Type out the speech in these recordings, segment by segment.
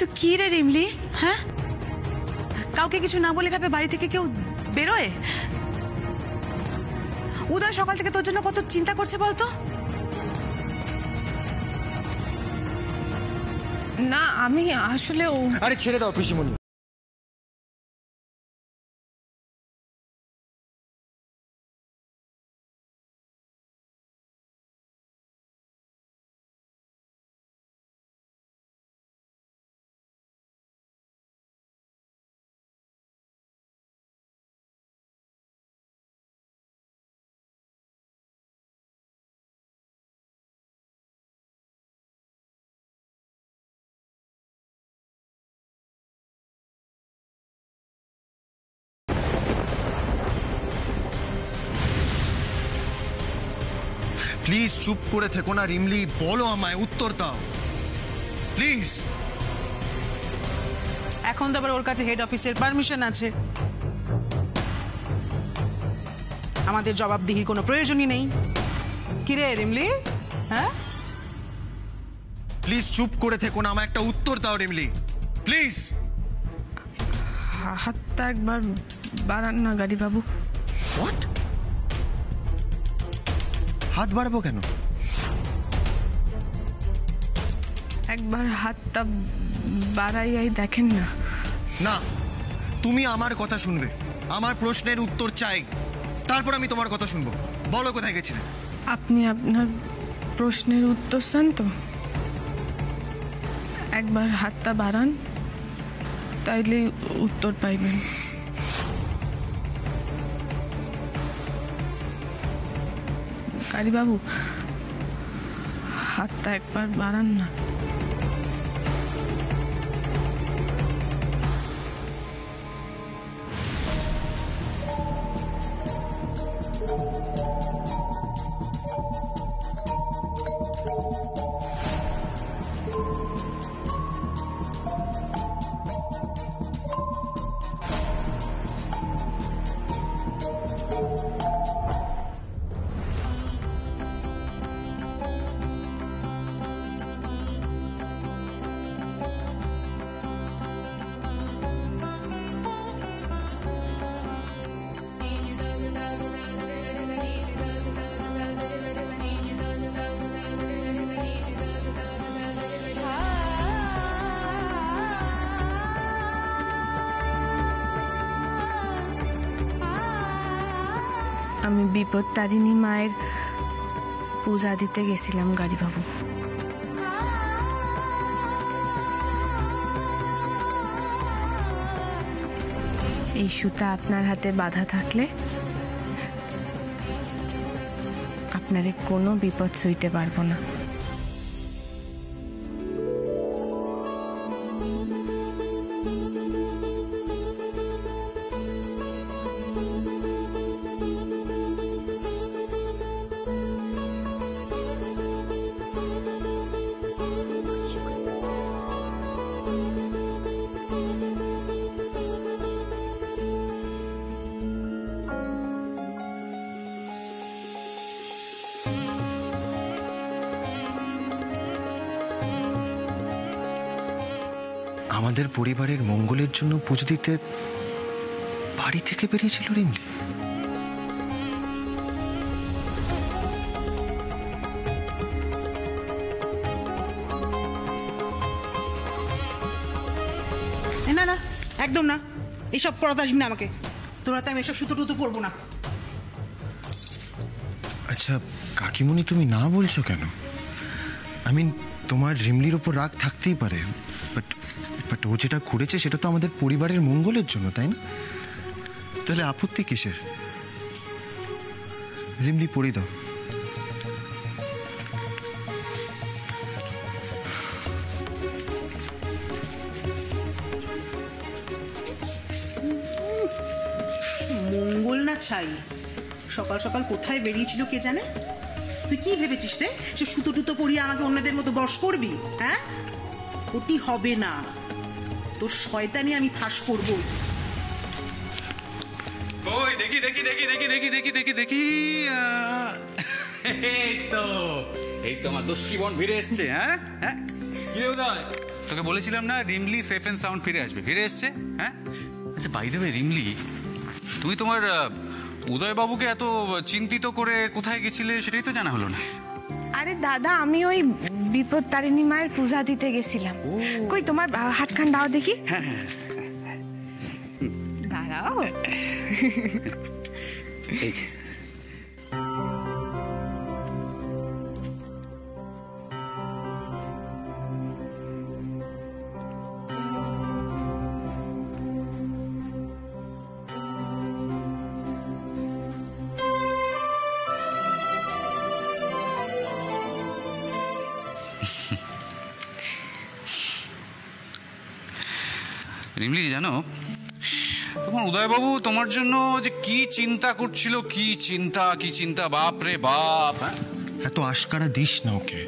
কিন্তু কি রে রিমলি, হ্যাঁ? কাউকে কিছু না বলে ভাবে বাড়ি থেকে কেউ বেরোয়? উদয় সকাল থেকে তোর জন্য কত চিন্তা করছে বলতো। না আমি আসলে আরে ছেড়ে দাও পিসিমণি। প্লিজ চুপ করে থেকো না রিমলি, বলো আমায়, উত্তর দাও প্লিজ। এখন তো আবার ওর কাছে হেড অফিসের পারমিশন আছে, আমাদের জবাবদিহির কোনো প্রয়োজনই নেই। কিরে রিমলি, হ্যাঁ? প্লিজ চুপ করে থেকো না, আমায় একটা উত্তর দাও রিমলি প্লিজ। হাতটা একবার বাড়ান না গাড়ি বাবু। হোয়াট? হাত বাড়াবো কেন? একবার হাতটা বাড়াইয়াই দেখেন না। না, তুমি আমার কথা শুনবে, আমার প্রশ্নের উত্তর চাই, তারপর আমি তোমার কথা শুনবো। বলো কোথায় গেছিলে? আপনি আপনার প্রশ্নের উত্তর চান তো? একবার হাতটা বাড়ান, তাইলে উত্তর পাইবেন। গাড়ি বাবু, হাতটা একবার বাড়ান না। আমি বিপত্তারিণী মায়ের পূজা দিতে গেছিলাম গাড়ি বাবু। এই সুতা আপনার হাতে বাঁধা থাকলে আপনারে কোনো বিপদ সইতে পারবো না। আমাদের পরিবারের মঙ্গলের জন্য পুজো দিতে বাড়ি থেকে বেরিয়েছিল রিমলি। না না, একদম না, এইসব পড়াতে আসবি না আমাকে। তোরা তো আমি এসব সুতো টুতো পরবো না। আচ্ছা কাকিমণি, তুমি না বলছো কেন? তোমার রিমলির ওপর রাগ থাকতেই পারে, বাট ও যেটা করেছে সেটা তো আমাদের পরিবারের মঙ্গলের জন্য, তাই না? তাহলে আপত্তি কিসের? রিমলি পড়ে দাও। মঙ্গল না ছাই, সকাল সকাল কোথায় বেরিয়েছিল কে জানে। তুই কি ভেবেছিস রে, সে সুতো টুতো পরিয়ে আমাকে অন্যদের মতো বশ করবি? হ্যাঁ, ওটি হবে না, তোর শয়তানি আমি ফাঁস করবো। ওই দেখি দেখি দেখি দেখি দেখি দেখি দেখি দেখি এই তো আমার দস্যি বোন ফিরে এসছে। হ্যাঁ হ্যাঁ, কি রে উদয়, তোকে বলেছিলাম না রিমলি সেফ অ্যান্ড সাউন্ড ফিরে আসবে, ফিরে এসছে। হ্যাঁ, আচ্ছা বাই দ্য ওয়ে রিমলি, তুমি তোমার উদয়বাবুকে এত চিন্তিত করে কোথায় গেছিলে সেটাই তো জানা হলো না। আরে দাদা, আমি ওই বিপদ তারিণী মায়ের পূজা দিতে গেছিলাম। কই তোমার হাতখান দাও দেখি। দাঁড়াও। রিমলি, জানো তোমার উদয়বাবু তোমার জন্য যে কি চিন্তা করছিল, কি চিন্তা, বাপ রে বাপ। এত আশকারা দিস না ওকে,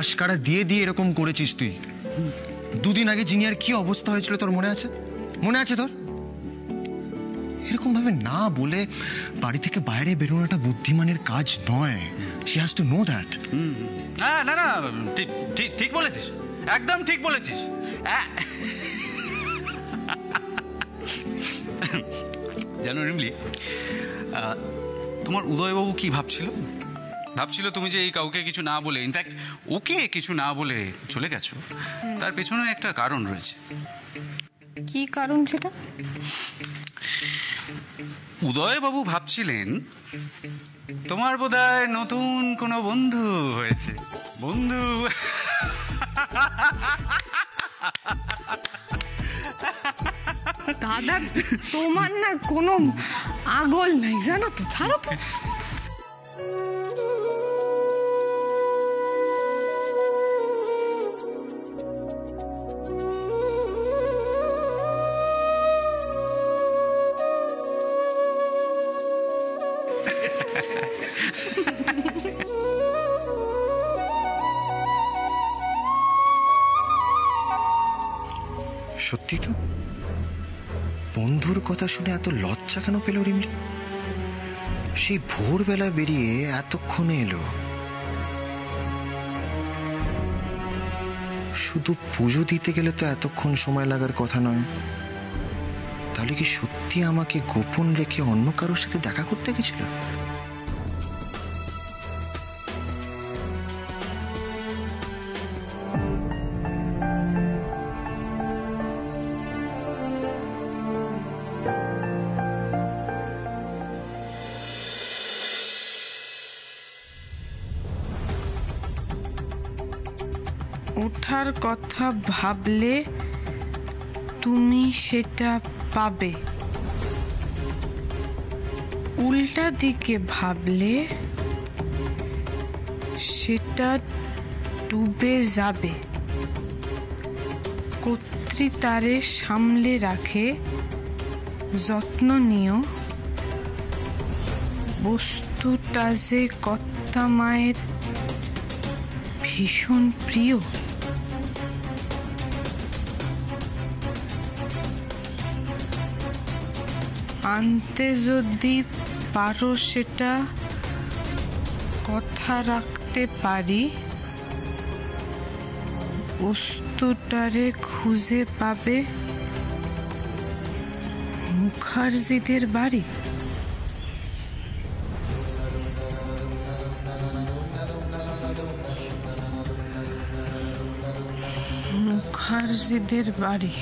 আশকারা দিয়ে দিয়ে এরকম করেছিস তুই। দুদিন আগে জিনিয়ার কি অবস্থা হয়েছিল তোর মনে আছে? মনে আছে তোর? এরকম ভাবে না বলে বাড়ি থেকে বাইরে বেরোনোটা বুদ্ধিমানের কাজ নয়। She has to know that. না না, ঠিক বলেছিস, একদম ঠিক বলেছিস। জানো রিমলি, তোমার উদয়বাবু কি ভাবছিল তুমি যে এই কাউকে কিছু না বলে, ইনফ্যাক্ট ওকে কিছু না বলে চলে গেছো, তার পেছনে একটা কারণ রয়েছে। কি কারণ সেটা? উদয়বাবু ভাবছিলেন তোমার বোধহয় নতুন কোনো বন্ধু হয়েছে। বন্ধু দাদা, তোমার না কোনো আগল নাই জানো তো, ছাড়ো তো। সত্যি তো, বন্ধুর কথা শুনে এত লজ্জা কেন পেল রিমলি? সেই ভোরবেলা বেরিয়ে এতক্ষণে এলো, শুধু পুজো দিতে গেলে তো এতক্ষণ সময় লাগার কথা নয়। তাহলে কি সত্যি আমাকে গোপন রেখে অন্য কারোর সাথে দেখা করতে গেছিল? ওঠার কথা ভাবলে তুমি সেটা পাবে, উল্টা দিকে ভাবলে সেটা ডুবে যাবে। কর্ত্রী তারে সামলে রাখে, যত্ন নিও। বস্তুটা যে কর্তা মায়ের ভীষণ প্রিয়। আনতে যদি পারো সেটা কথা রাখতে পারি, বস্তুটারে খুঁজে পাবে মুখার্জিদের বাড়ি। মুখার্জিদের বাড়ি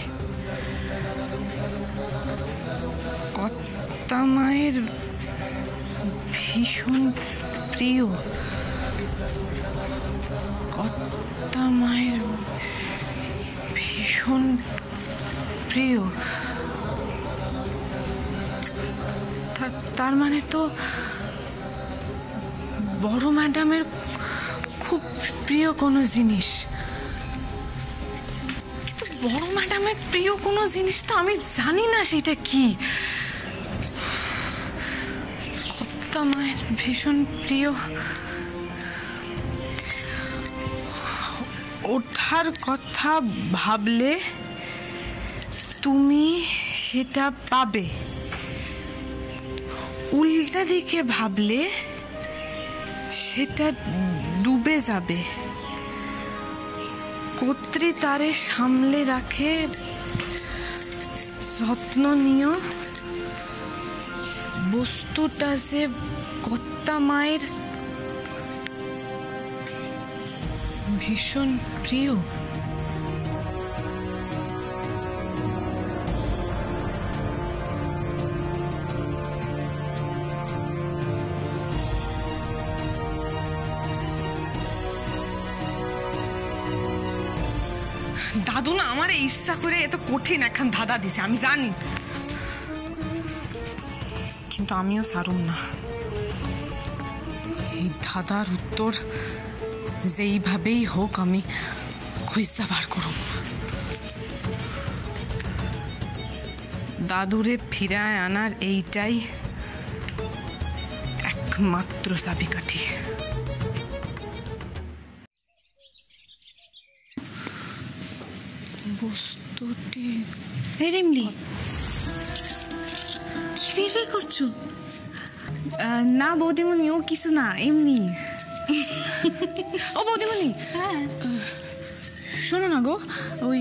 কর্তা মায়ের ভীষণ প্রিয়। কর্তা মায়ের ভীষণ প্রিয়, তার মানে তো বড় ম্যাডামের খুব প্রিয় কোনো জিনিস। বড় ম্যাডামের প্রিয় কোনো জিনিস তো আমি জানি না সেটা কি। কর্তা মায়ের ভীষণ প্রিয়। ওঠার কথা ভাবলে তুমি সেটা পাবে, উল্টা দিকে ভাবলে সেটা ডুবে যাবে। কর্ত্রী তারে সামলে রাখে, যত্ন নিও, বস্তুটা যে কর্তা মায়ের ভীষণ প্রিয়। দাদু না আমার ইচ্ছা করে এত কঠিন এখন ধাঁধা দিছে, আমি জানি, কিন্তু আমিও ছাড়ুম না। এই ধাঁধার উত্তর যেইভাবেই হোক আমি খুঁজা বার করব। দাদুরে ফিরায় আনার এইটাই একমাত্র চাবিকাঠি। বস্তুটি রিমলি, কি বের করছো? না বৌদিমণি, ও কিছু না, এমনি। ও বৌদিমণি, শোনো না গো, ওই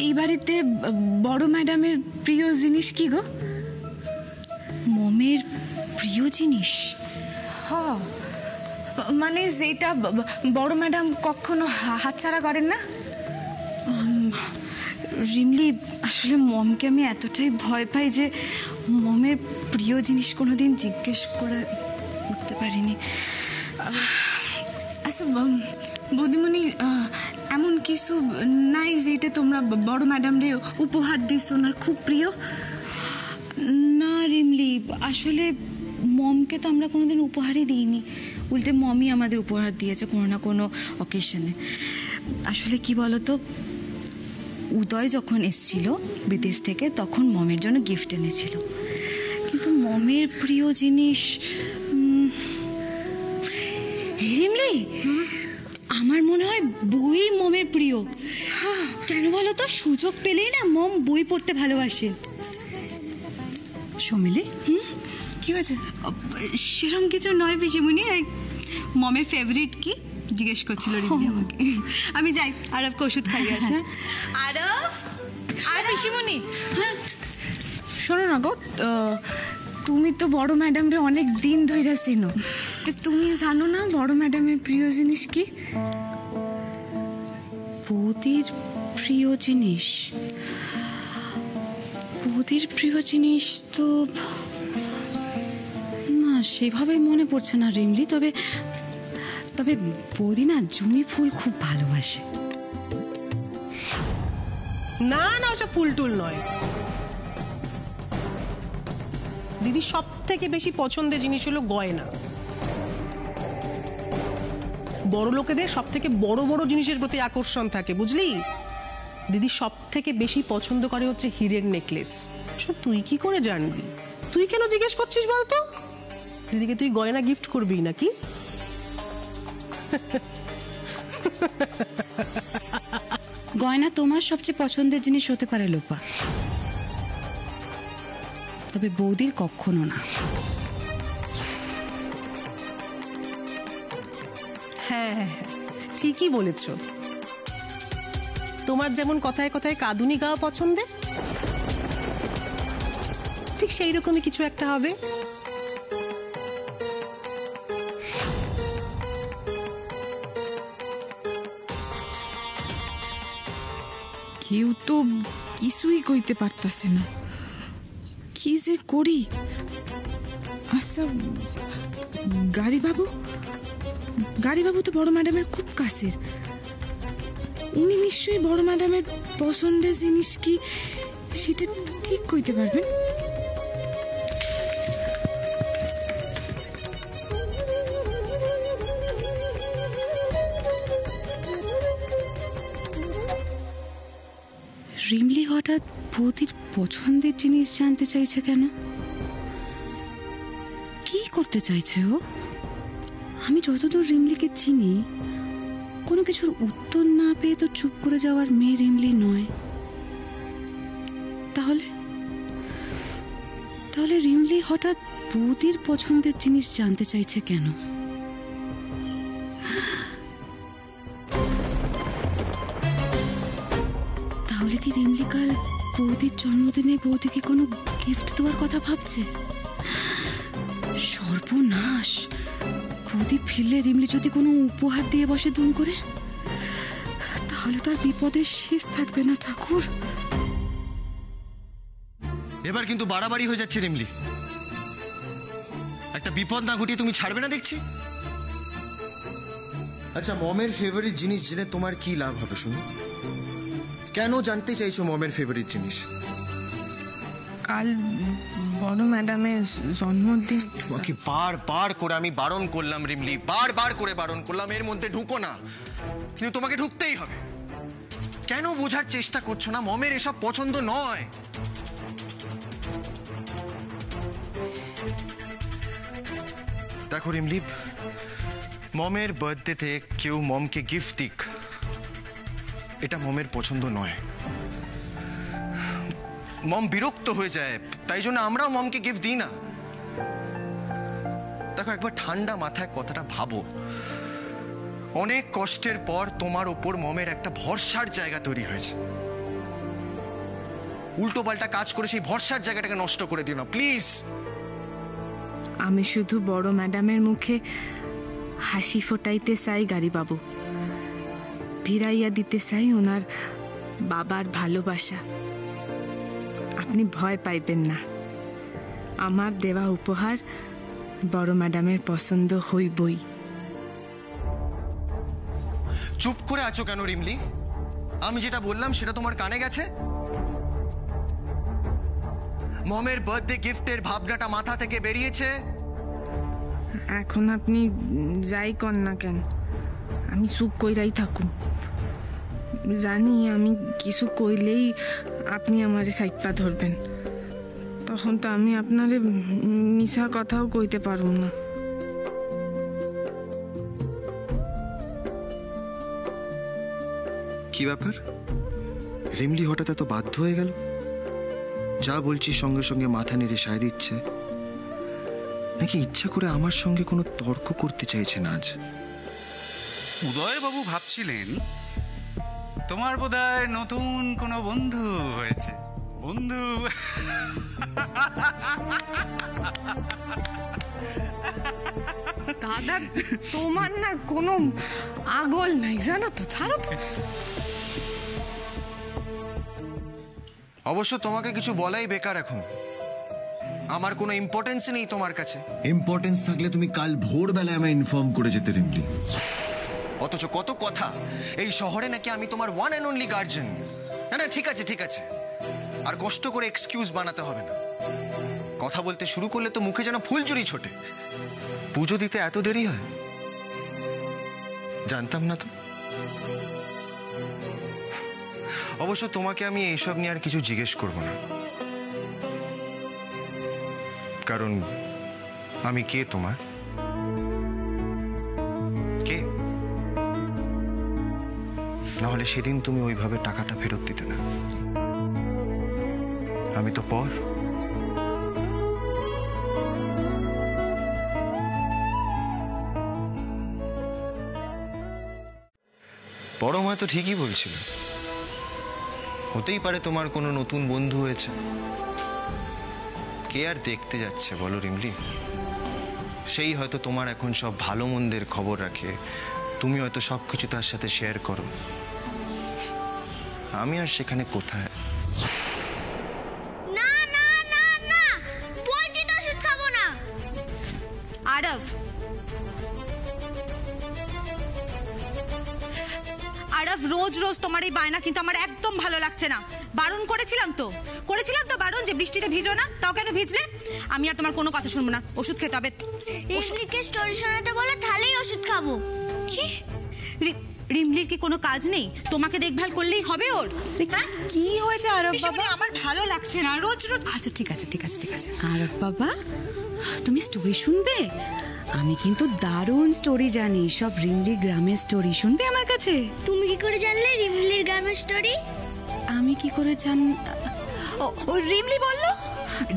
এই বাড়িতে বড় ম্যাডামের প্রিয় জিনিস কি গো? মমের প্রিয় জিনিস? হ, মানে যেটা বড় ম্যাডাম কখনো হাতছাড়া করেন না। রিমলি, আসলে মমকে আমি এতটাই ভয় পাই যে মমের প্রিয় জিনিস কোনোদিন জিজ্ঞেস করে উঠতে পারিনি। আচ্ছা বৌদিমণি, এমন কিছু নাই যেটা তোমরা বড় ম্যাডামরে উপহার দিস ওনার খুব প্রিয়? না রিমলি, আসলে মমকে তো আমরা কোনোদিন উপহারই দিইনি, উল্টে মমই আমাদের উপহার দিয়েছে কোনো না কোনো অকেশনে। আসলে কি বলতো, উদয় যখন এসেছিল বিদেশ থেকে তখন মমের জন্য গিফট এনেছিল, কিন্তু মমের প্রিয় জিনিস রিমলি, আমার মনে হয় বই মমের প্রিয়। কেন বলো তো, সুযোগ পেলেই না মম বই পড়তে ভালোবাসে। সমিলি, কি হয়েছে? সেরকম কিছু নয় পিসিমণি, মমের ফেভারিট কি জিজ্ঞেস করছিল রিমলি আমাকে। আমি যাই, আরবকে ওষুধ খাইয়ে আসি। আরব, আর পিসিমণি, শোনো না গো, তুমি তো বড় ম্যাডামরে অনেক দিন ধরে চেনো, তো তুমি জানো না বড় ম্যাডামের প্রিয় জিনিস কি? বৌদির প্রিয় জিনিস? বৌদির প্রিয় জিনিস তো না, সেভাবে মনে পড়ছে না রিমলি। তবে তবে বৌদি না জুঁই ফুল খুব ভালোবাসে। না না, ওসব ফুল টুল নয়। দিদি সব থেকে বেশি পছন্দের জিনিস হলো গয়না। বড় লোকেদের সব থেকে বড় বড় জিনিসের প্রতি আকর্ষণ থাকে, বুঝলি? দিদি সব থেকে বেশি পছন্দ করে হচ্ছে হীরের নেকলেস। তুই কি করে জানবি? তুই কেন জিজ্ঞেস করছিস বলতো? দিদিকে তুই গয়না গিফট করবি নাকি? গয়না তোমার সবচেয়ে পছন্দের জিনিস হতে পারে লোপা, তবে বৌদির কখনো না। হ্যাঁ হ্যাঁ, ঠিকই বলেছ। তোমার যেমন কথায় কথায় কাঁদুনি গাওয়া পছন্দের, ঠিক সেই রকমই কিছু একটা হবে। কেউ তো কিছুই কইতে পারতাছে না, কি যে করি। আচ্ছা, গাড়িবাবু তো বড় ম্যাডামের খুব কাছের, উনি নিশ্চয়ই বড় ম্যাডামের পছন্দের জিনিস কি সেটা ঠিক কইতে পারবেন। রিমলি হঠাৎ বৌদির পছন্দের জিনিস জানতে চাইছে কেন? কি করতে চাইছে ও? আমি যতদূর রিমলিকে চিনি, কোনো কিছুর উত্তর না পেয়ে তো চুপ করে যাওয়ার মেয়ে রিমলি নয়। তাহলে রিমলি হঠাৎ বৌদির পছন্দের জিনিস জানতে চাইছে কেন? তাহলে কি রিমলি কাল বৌদির জন্মদিনে বৌদিকে কোনো গিফট দেওয়ার কথা ভাবছে? সর্বনাশ! বৌদি ফিরলে রিমলি যদি কোনো উপহার দিয়ে বসে দুম করে, তাহলে তার বিপদের শেষ থাকবে না ঠাকুর। এবার কিন্তু বাড়াবাড়ি হয়ে যাচ্ছে রিমলি। একটা বিপদ না ঘটিয়ে তুমি ছাড়বে না দেখছি। আচ্ছা, মমের ফেভারিট জিনিস জেনে তোমার কি লাভ হবে শুনো? কেন জানতে চাইছো মমের ফেভারিট জিনিস? কাল বড় ম্যাডামের জন্মদিন। তোমাকে বারবার করে আমি বারণ করলাম রিমলি, বারবার করে বারণ করলাম এর মধ্যে ঢুকো না, কিন্তু তোমাকে ঢুকতেই হবে। কেন বোঝার চেষ্টা করছো না? মমের এসব পছন্দ নয়। দেখো রিমলি, মমের বার্থডেতে কেউ মমকে গিফট দিক, এটা মমের পছন্দ নয়। মম বিরক্ত হয়ে যায়, তাই জন্য আমরাও মমকে গিফট দিই না। দেখো, একবার ঠান্ডা মাথায় কথাটা ভাবো। অনেক কষ্টের পর তোমার ওপর মমের একটা ভরসার জায়গা তৈরি হয়েছে। উল্টো পাল্টা কাজ করে সেই ভরসার জায়গাটাকে নষ্ট করে দিও না প্লিজ। আমি শুধু বড় ম্যাডামের মুখে হাসি ফোটাইতে চাই গাড়ি বাবু, ফিরাইয়া দিতে চাই ওনার বাবার ভালোবাসা। আপনি ভয় পাইবেন না, আমার দেওয়া উপহার বড় ম্যাডামের পছন্দ হইবই। চুপ করে আছো কেন রিমলি? আমি যেটা বললাম সেটা তোমার কানে গেছে? মমের বার্থডে গিফটের ভাবনাটা মাথা থেকে বেরিয়েছে। এখন আপনি যাই কর না কেন, আমি চুপ কইরাই থাকুন। জানি আমি কিছু কইলেই আপনি আমারে সাইপা ধরবেন, তখন তো আমি আপনারে মিছা কথাও কইতে পারব না। কি ব্যাপার? রিমলি হঠাৎ এত বাধ্য হয়ে গেল? যা বলছি সঙ্গে সঙ্গে মাথা নেড়ে সায় দিচ্ছে, নাকি ইচ্ছা করে আমার সঙ্গে কোনো তর্ক করতে চাইছে না আজ? উদয়বাবু ভাবছিলেন তোমার বোধহয় নতুন কোনো বন্ধু হয়েছে। বন্ধু দাদা, তোমার না কোনো আগল নাই জানো তো, ছাড়ো তো। অবশ্য তোমাকে কিছু বলাই বেকার এখন। আমার কোনো ইম্পর্টেন্স নেই তোমার কাছে। ইম্পর্টেন্স থাকলে তুমি কাল ভোরবেলায় আমায় ইনফর্ম করে যেতে রিমলি। অথচ কত কথা, এই শহরে নাকি আমি তোমার ওয়ান অ্যান্ড অনলি গার্জেন। না না, ঠিক আছে ঠিক আছে, আর কষ্ট করে এক্সকিউজ বানাতে হবে না। কথা বলতে শুরু করলে তো মুখে যেন ফুলচুরি ছোটে। পুজো দিতে এত দেরি হয়? জানতাম না তো। অবশ্য তোমাকে আমি এইসব নিয়ে আর কিছু জিজ্ঞেস করব না, কারণ আমি কে তোমার? কে? না হলে সেদিন তুমি ওইভাবে টাকাটা ফেরত দিতে না। আমি তো পর। বড় মা তো ঠিকই বলছিল, হতেই পারে তোমার কোনো নতুন বন্ধু হয়েছে। কে আর দেখতে যাচ্ছে বলো রিমলি? সেই হয়তো তোমার এখন সব ভালো মন্দের খবর রাখে, তুমি হয়তো সবকিছু তার সাথে শেয়ার করো। আমি আর সেখানে কোথায়? না না না না, বলছি তো ওষুধ খাবো না। আরব, আরব, রোজ রোজ তোমার এই বায়না কিন্তু আমার একদম ভালো লাগছে না। বারণ করেছিলাম তো বারণ যে বৃষ্টিতে ভিজো না, তাও কেন ভিজলে? আমি আর তোমার কোনো কথা শুনবো না, ওষুধ খেতে হবে। রিমলিকে স্টোরি শোনাতে বলে, তাহলেই ওষুধ খাবো। কি? রিমলির কি কোনো কাজ নেই? তোমাকে দেখভাল করলেই হবে ওর? হ্যাঁ, কি হয়েছে আরব বাবা? আমার ভালো লাগছে না রোজ রোজ। আচ্ছা ঠিক আছে ঠিক আছে ঠিক আছে আরব বাবা, তুমি স্টোরি শুনবে? আমি কিন্তু দারুণ স্টোরি জানি, সব রিমলি গ্রামের স্টোরি। শুনবে আমার কাছে? তুমি কি করে জানলে রিমলির গ্রামের স্টোরি? আমি কি করে ও রিমলি বললো।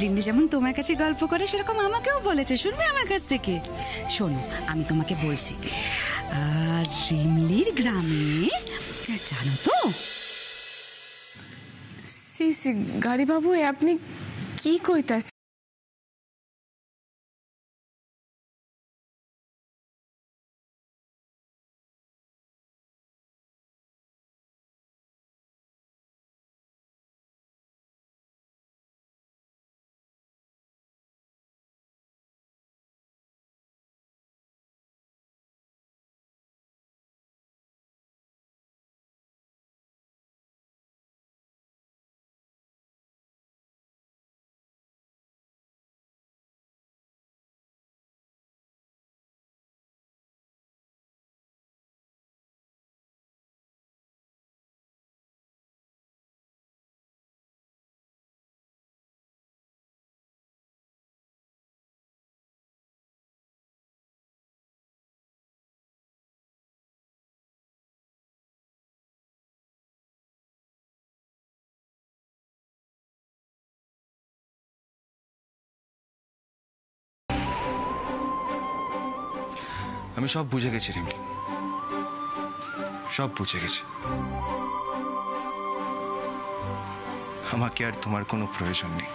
রিমলি যেমন তোমার কাছে গল্প করে, সেরকম আমাকেও বলেছে। শুনবে আমার কাছ থেকে? শোনো, আমি তোমাকে বলছি। রিমলির গ্রামে জানো তো সি সি গাড়ি বাবু আপনি কি কইতাছেন? আমি সব বুঝে গেছি রিমলি, সব বুঝে গেছি। আমাকে আর তোমার কোনো প্রয়োজন নেই।